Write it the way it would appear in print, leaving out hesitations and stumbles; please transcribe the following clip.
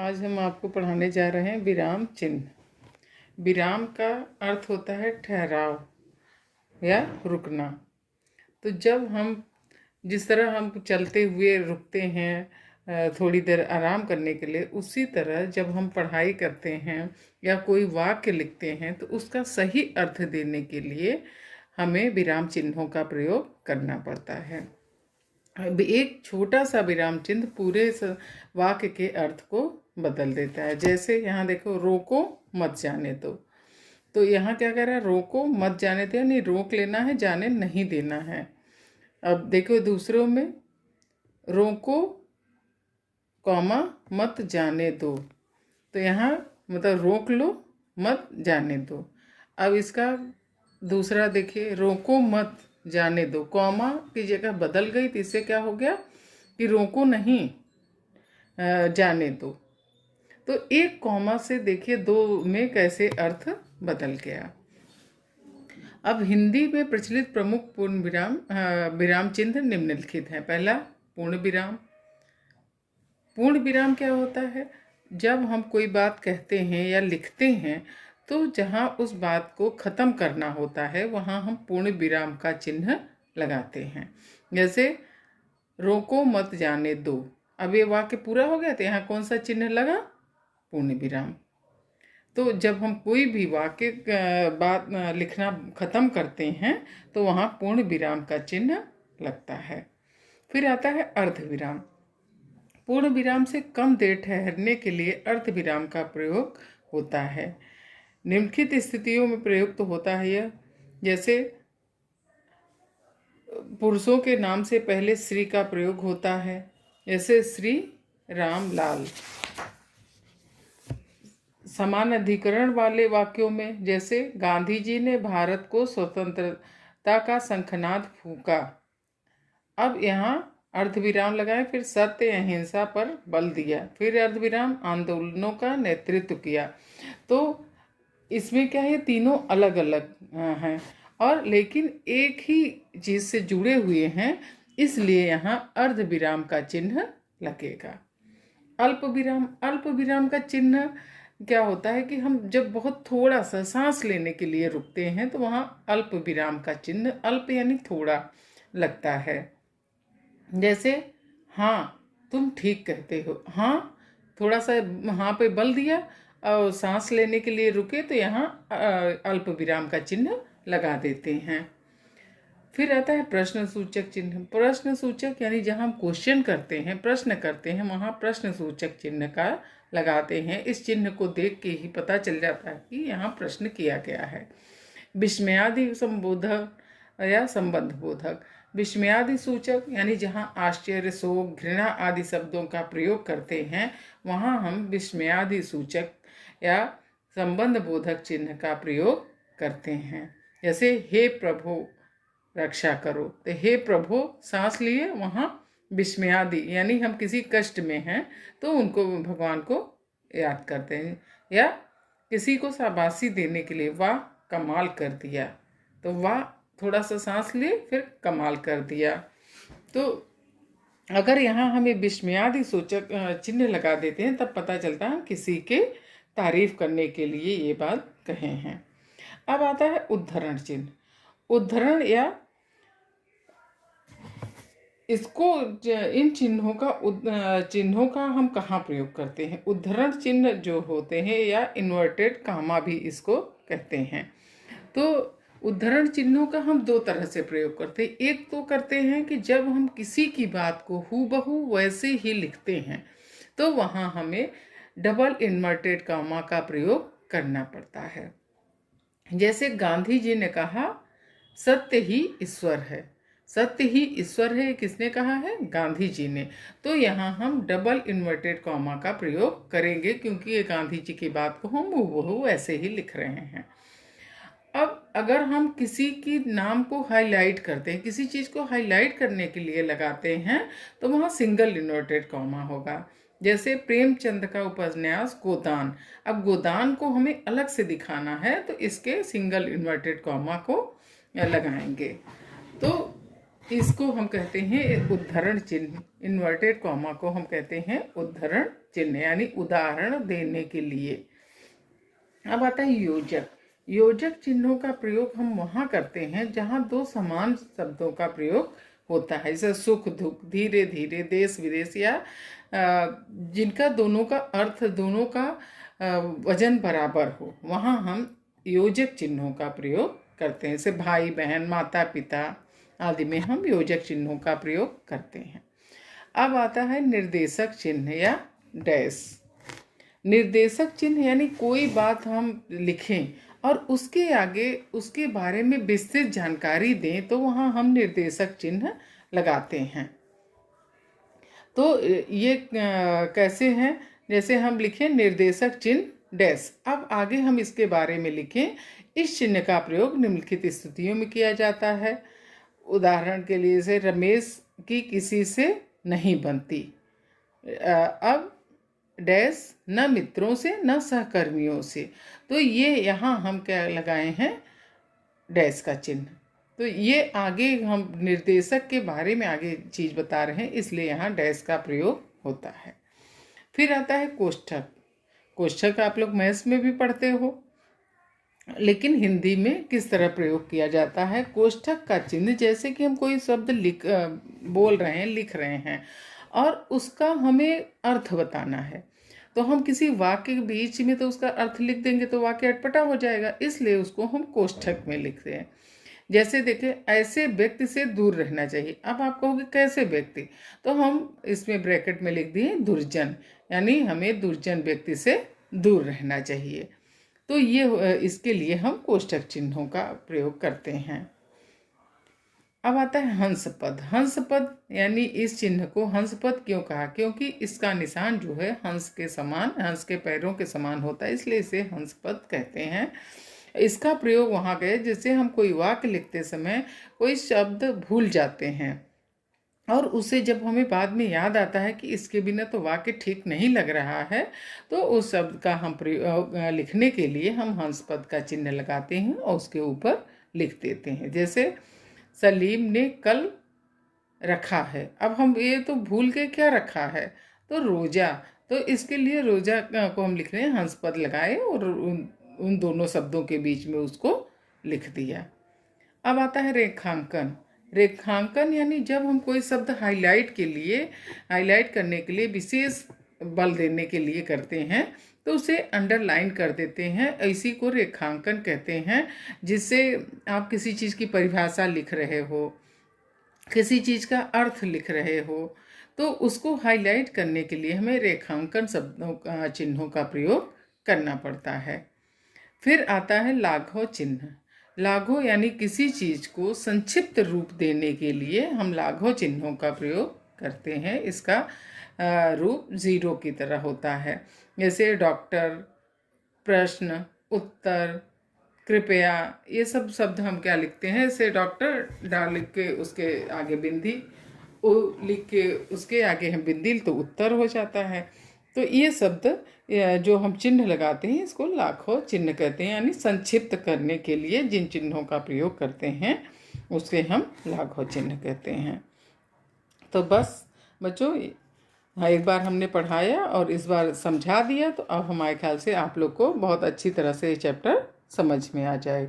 आज हम आपको पढ़ाने जा रहे हैं विराम चिन्ह। विराम का अर्थ होता है ठहराव या रुकना। तो जब हम जिस तरह हम चलते हुए रुकते हैं थोड़ी देर आराम करने के लिए, उसी तरह जब हम पढ़ाई करते हैं या कोई वाक्य लिखते हैं तो उसका सही अर्थ देने के लिए हमें विराम चिन्हों का प्रयोग करना पड़ता है। अब एक छोटा सा विराम चिन्ह पूरे वाक्य के अर्थ को बदल देता है। जैसे यहाँ देखो, रोको मत जाने दो। तो यहाँ क्या कह रहा है? रोको मत जाने दो, यानी रोक लेना है, जाने नहीं देना है। अब देखो दूसरों में, रोको कॉमा मत जाने दो, तो यहाँ मतलब रोक लो मत जाने दो। अब इसका दूसरा देखिए, रोको मत जाने दो, कॉमा की जगह बदल गई, तो इससे क्या हो गया कि रोको नहीं जाने दो। तो एक कॉमा से देखिए दो में कैसे अर्थ बदल गया। अब हिंदी में प्रचलित प्रमुख पूर्ण विराम चिन्ह निम्नलिखित हैं। पहला, पूर्ण विराम। पूर्ण विराम क्या होता है? जब हम कोई बात कहते हैं या लिखते हैं तो जहाँ उस बात को ख़त्म करना होता है वहाँ हम पूर्ण विराम का चिन्ह लगाते हैं। जैसे रोको मत जाने दो, अब ये वाक्य पूरा हो गया तो यहाँ कौन सा चिन्ह लगा? पूर्ण विराम। तो जब हम कोई भी वाक्य बात लिखना ख़त्म करते हैं तो वहाँ पूर्ण विराम का चिन्ह लगता है। फिर आता है अर्ध विराम। पूर्ण विराम से कम देर ठहरने के लिए अर्ध विराम का प्रयोग होता है। निम्नलिखित स्थितियों में प्रयुक्त होता है यह। जैसे पुरुषों के नाम से पहले श्री का प्रयोग होता है, जैसे श्री राम लाल। समान अधिकरण वाले वाक्यों में, जैसे गांधी जी ने भारत को स्वतंत्रता का शंखनाद फूंका। अब यहाँ अर्धविराम लगाए, फिर सत्य अहिंसा पर बल दिया, फिर अर्धविराम आंदोलनों का नेतृत्व किया। तो इसमें क्या है, तीनों अलग अलग हैं और लेकिन एक ही चीज़ से जुड़े हुए हैं, इसलिए यहाँ अर्धविराम का चिन्ह लगेगा। अल्प विराम। अल्प विराम का चिन्ह क्या होता है कि हम जब बहुत थोड़ा सा सांस लेने के लिए रुकते हैं तो वहाँ अल्प विराम का चिन्ह, अल्प यानी थोड़ा, लगता है। जैसे हाँ तुम ठीक कहते हो, हाँ थोड़ा सा हाँ पे बल दिया और सांस लेने के लिए रुके तो यहाँ अल्प विराम का चिन्ह लगा देते हैं। फिर आता है प्रश्न सूचक चिन्ह। प्रश्न सूचक यानी जहाँ हम क्वेश्चन करते हैं, प्रश्न करते हैं, वहाँ प्रश्न सूचक चिन्ह का लगाते हैं। इस चिन्ह को देख के ही पता चल जाता है कि यहाँ प्रश्न किया गया है। विस्मयादि संबोधक या संबंध बोधक। विस्मयादि सूचक यानी जहाँ आश्चर्य, शोक, घृणा आदि शब्दों का प्रयोग करते हैं वहाँ हम विस्मयादि सूचक या संबंध बोधक चिन्ह का प्रयोग करते हैं। जैसे हे प्रभु रक्षा करो, तो हे प्रभु सांस लिए, वहाँ विस्मयादि यानी हम किसी कष्ट में हैं तो उनको, भगवान को याद करते हैं। या किसी को शाबाशी देने के लिए, वाह कमाल कर दिया, तो वाह थोड़ा सा सांस लिए फिर कमाल कर दिया। तो अगर यहाँ हमें विस्मयादि सूचक चिन्ह लगा देते हैं तब पता चलता है किसी के तारीफ करने के लिए ये बात कहे हैं। अब आता है उद्धरण चिन्ह। उद्धरण या इसको, इन चिन्हों का हम कहाँ प्रयोग करते हैं? उद्धरण चिन्ह जो होते हैं या इन्वर्टेड कामा भी इसको कहते हैं। तो उद्धरण चिन्हों का हम दो तरह से प्रयोग करते हैं। एक तो करते हैं कि जब हम किसी की बात को हूबहू वैसे ही लिखते हैं तो वहाँ हमें डबल इन्वर्टेड कामा का प्रयोग करना पड़ता है। जैसे गांधी जी ने कहा सत्य ही ईश्वर है। सत्य ही ईश्वर है, किसने कहा है? गांधी जी ने। तो यहाँ हम डबल इन्वर्टेड कॉमा का प्रयोग करेंगे क्योंकि ये गांधी जी की बात को हम हूबहू ऐसे ही लिख रहे हैं। अब अगर हम किसी की नाम को हाईलाइट करते हैं, किसी चीज़ को हाईलाइट करने के लिए लगाते हैं तो वहाँ सिंगल इन्वर्टेड कॉमा होगा। जैसे प्रेमचंद का उपन्यास गोदान। अब गोदान को हमें अलग से दिखाना है तो इसके सिंगल इन्वर्टेड कॉमा को लगाएंगे। तो इसको हम कहते हैं उद्धरण चिन्ह। इन्वर्टेड कॉमा को हम कहते हैं उद्धरण चिन्ह, यानी उदाहरण देने के लिए। अब आता है योजक। योजक चिन्हों का प्रयोग हम वहाँ करते हैं जहाँ दो समान शब्दों का प्रयोग होता है, जैसे सुख दुख, धीरे धीरे, देश विदेश, या जिनका दोनों का अर्थ, दोनों का वजन बराबर हो, वहाँ हम योजक चिन्हों का प्रयोग करते हैं। जैसे भाई बहन, माता पिता आदि में हम योजक चिन्हों का प्रयोग करते हैं। अब आता है निर्देशक चिन्ह या डैश। निर्देशक चिन्ह यानी कोई बात हम लिखें और उसके आगे उसके बारे में विस्तृत जानकारी दें, तो वहाँ हम निर्देशक चिन्ह लगाते हैं। तो ये कैसे हैं, जैसे हम लिखें निर्देशक चिन्ह डैश। अब आगे हम इसके बारे में लिखें। इस चिन्ह का प्रयोग निम्नलिखित स्थितियों में किया जाता है। उदाहरण के लिए, जैसे रमेश की किसी से नहीं बनती। अब डैश, न मित्रों से न सहकर्मियों से। तो ये यहाँ हम क्या लगाए हैं, डैश का चिन्ह। तो ये आगे हम निर्देशक के बारे में आगे चीज़ बता रहे हैं, इसलिए यहाँ डैश का प्रयोग होता है। फिर आता है कोष्ठक। कोष्ठक आप लोग मैथ्स में भी पढ़ते हो, लेकिन हिंदी में किस तरह प्रयोग किया जाता है। कोष्ठक का चिन्ह, जैसे कि हम कोई शब्द बोल रहे हैं, लिख रहे हैं और उसका हमें अर्थ बताना है, तो हम किसी वाक्य के बीच में तो उसका अर्थ लिख देंगे तो वाक्य अटपटा हो जाएगा, इसलिए उसको हम कोष्ठक में लिखते हैं। जैसे देखिए, ऐसे व्यक्ति से दूर रहना चाहिए। अब आप कहोगे कैसे व्यक्ति, तो हम इसमें ब्रैकेट में लिख दिए दुर्जन, यानी हमें दुर्जन व्यक्ति से दूर रहना चाहिए। तो ये इसके लिए हम कोष्ठक चिन्हों का प्रयोग करते हैं। अब आता है हंस पद। हंस पद यानी इस चिन्ह को हंस पद क्यों कहा, क्योंकि इसका निशान जो है हंस के समान, हंस के पैरों के समान होता है, इसलिए इसे हंस पद कहते हैं। इसका प्रयोग वहाँ गए जैसे हम कोई वाक्य लिखते समय कोई शब्द भूल जाते हैं और उसे जब हमें बाद में याद आता है कि इसके बिना तो वाक्य ठीक नहीं लग रहा है, तो उस शब्द का हम प्रयोग लिखने के लिए हम हंस पद का चिन्ह लगाते हैं और उसके ऊपर लिख देते हैं। जैसे सलीम ने कल रखा है। अब हम ये तो भूल के क्या रखा है, तो रोजा, तो इसके लिए रोजा को हम लिख रहे हैं, हंस पद लगाए और उन दोनों शब्दों के बीच में उसको लिख दिया। अब आता है रेखांकन। रेखांकन यानी जब हम कोई शब्द हाईलाइट करने के लिए विशेष बल देने के लिए करते हैं, तो उसे अंडरलाइन कर देते हैं, इसी को रेखांकन कहते हैं। जिससे आप किसी चीज़ की परिभाषा लिख रहे हो, किसी चीज़ का अर्थ लिख रहे हो, तो उसको हाईलाइट करने के लिए हमें रेखांकन शब्दों का, चिन्हों का प्रयोग करना पड़ता है। फिर आता है लाघव चिन्ह। लाघव यानी किसी चीज़ को संक्षिप्त रूप देने के लिए हम लाघव चिन्हों का प्रयोग करते हैं। इसका रूप जीरो की तरह होता है। जैसे डॉक्टर, प्रश्न, उत्तर, कृपया, ये सब शब्द हम क्या लिखते हैं, जैसे डॉक्टर डाल के उसके आगे बिंदी, ओ लिख के उसके आगे हम बिंदी, तो उत्तर हो जाता है। तो ये शब्द जो हम चिन्ह लगाते हैं इसको लाघव चिन्ह कहते हैं, यानी संक्षिप्त करने के लिए जिन चिन्हों का प्रयोग करते हैं उसे हम लाघव चिन्ह कहते हैं। तो बस बच्चों, एक बार हमने पढ़ाया और इस बार समझा दिया, तो अब हमारे ख्याल से आप लोग को बहुत अच्छी तरह से ये चैप्टर समझ में आ जाएगा।